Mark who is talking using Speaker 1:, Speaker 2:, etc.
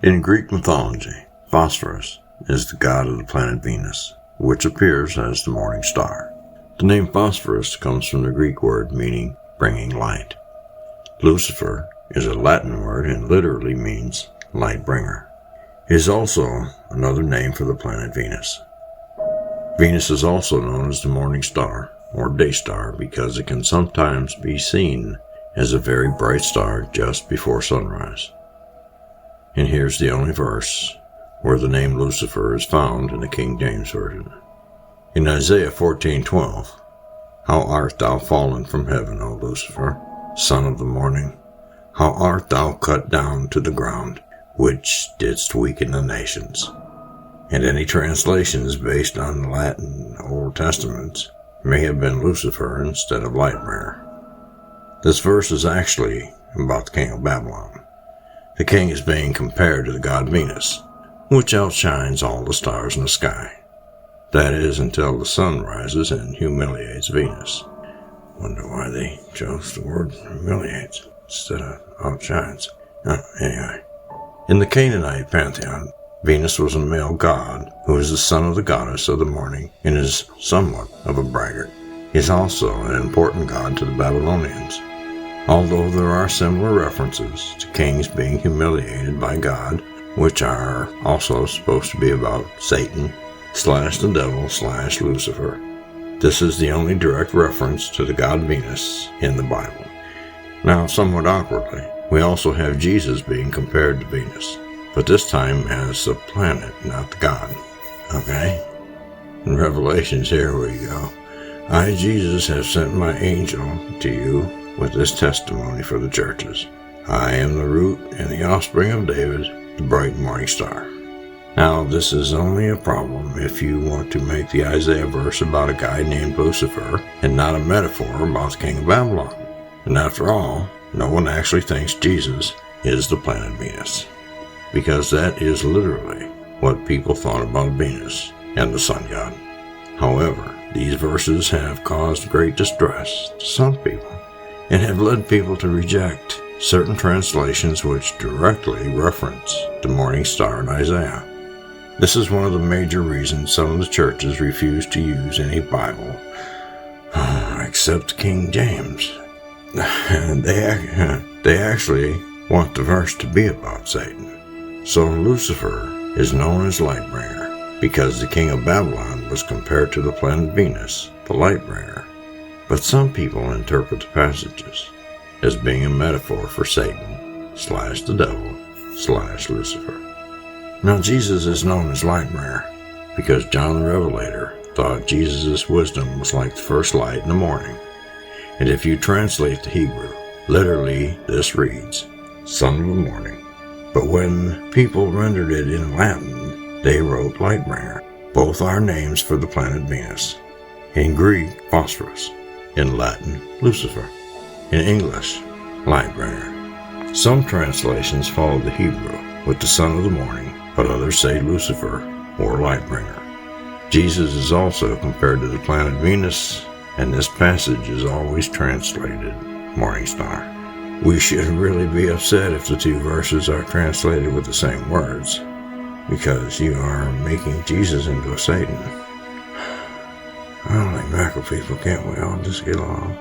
Speaker 1: In Greek mythology, Phosphorus is the god of the planet Venus, which appears as the morning star. The name Phosphorus comes from the Greek word meaning bringing light. Lucifer is a Latin word and literally means light bringer. It is also another name for the planet Venus. Venus is also known as the morning star or day star because it can sometimes be seen as a very bright star just before sunrise. And here's the only verse where the name Lucifer is found in the King James Version. In Isaiah 14:12, "How art thou fallen from heaven, O Lucifer, son of the morning? How art thou cut down to the ground, which didst weaken the nations?" And any translations based on the Latin Old Testaments may have been Lucifer instead of Lightbearer. This verse is actually about the king of Babylon. The king is being compared to the god Venus, which outshines all the stars in the sky. That is, until the sun rises and humiliates Venus. Wonder why they chose the word humiliates instead of outshines. Anyway. In the Canaanite pantheon, Venus was a male god who is the son of the goddess of the morning and is somewhat of a braggart. He is also an important god to the Babylonians. Although there are similar references to kings being humiliated by God, which are also supposed to be about Satan / the devil / Lucifer. This is the only direct reference to the god Venus in the Bible. Now, somewhat awkwardly, we also have Jesus being compared to Venus, but this time as the planet, not the god. Okay? In Revelations, here we go. "I, Jesus, have sent my angel to you with this testimony for the churches. I am the root and the offspring of David, the bright morning star." Now, this is only a problem if you want to make the Isaiah verse about a guy named Lucifer and not a metaphor about the king of Babylon. And after all, no one actually thinks Jesus is the planet Venus, because that is literally what people thought about Venus and the sun god. However, these verses have caused great distress to some people and have led people to reject certain translations which directly reference the morning star in Isaiah. This is one of the major reasons some of the churches refuse to use any Bible except King James. They actually want the verse to be about Satan. So Lucifer is known as Lightbringer because the king of Babylon was compared to the planet Venus, the Lightbringer. But some people interpret the passages as being a metaphor for Satan / the devil / Lucifer. Now, Jesus is known as Lightbringer because John the Revelator thought Jesus' wisdom was like the first light in the morning. And if you translate the Hebrew, literally this reads, "Son of the morning." But when people rendered it in Latin, they wrote Lightbringer. Both are names for the planet Venus. In Greek, Phosphorus. In Latin, Lucifer. In English, Lightbringer. Some translations follow the Hebrew with the son of the morning, but others say Lucifer or Lightbringer. Jesus is also compared to the planet Venus, and this passage is always translated morning star. We should really be upset if the two verses are translated with the same words, because you are making Jesus into a Satan. Holy mackerel, people, can't we all just get along?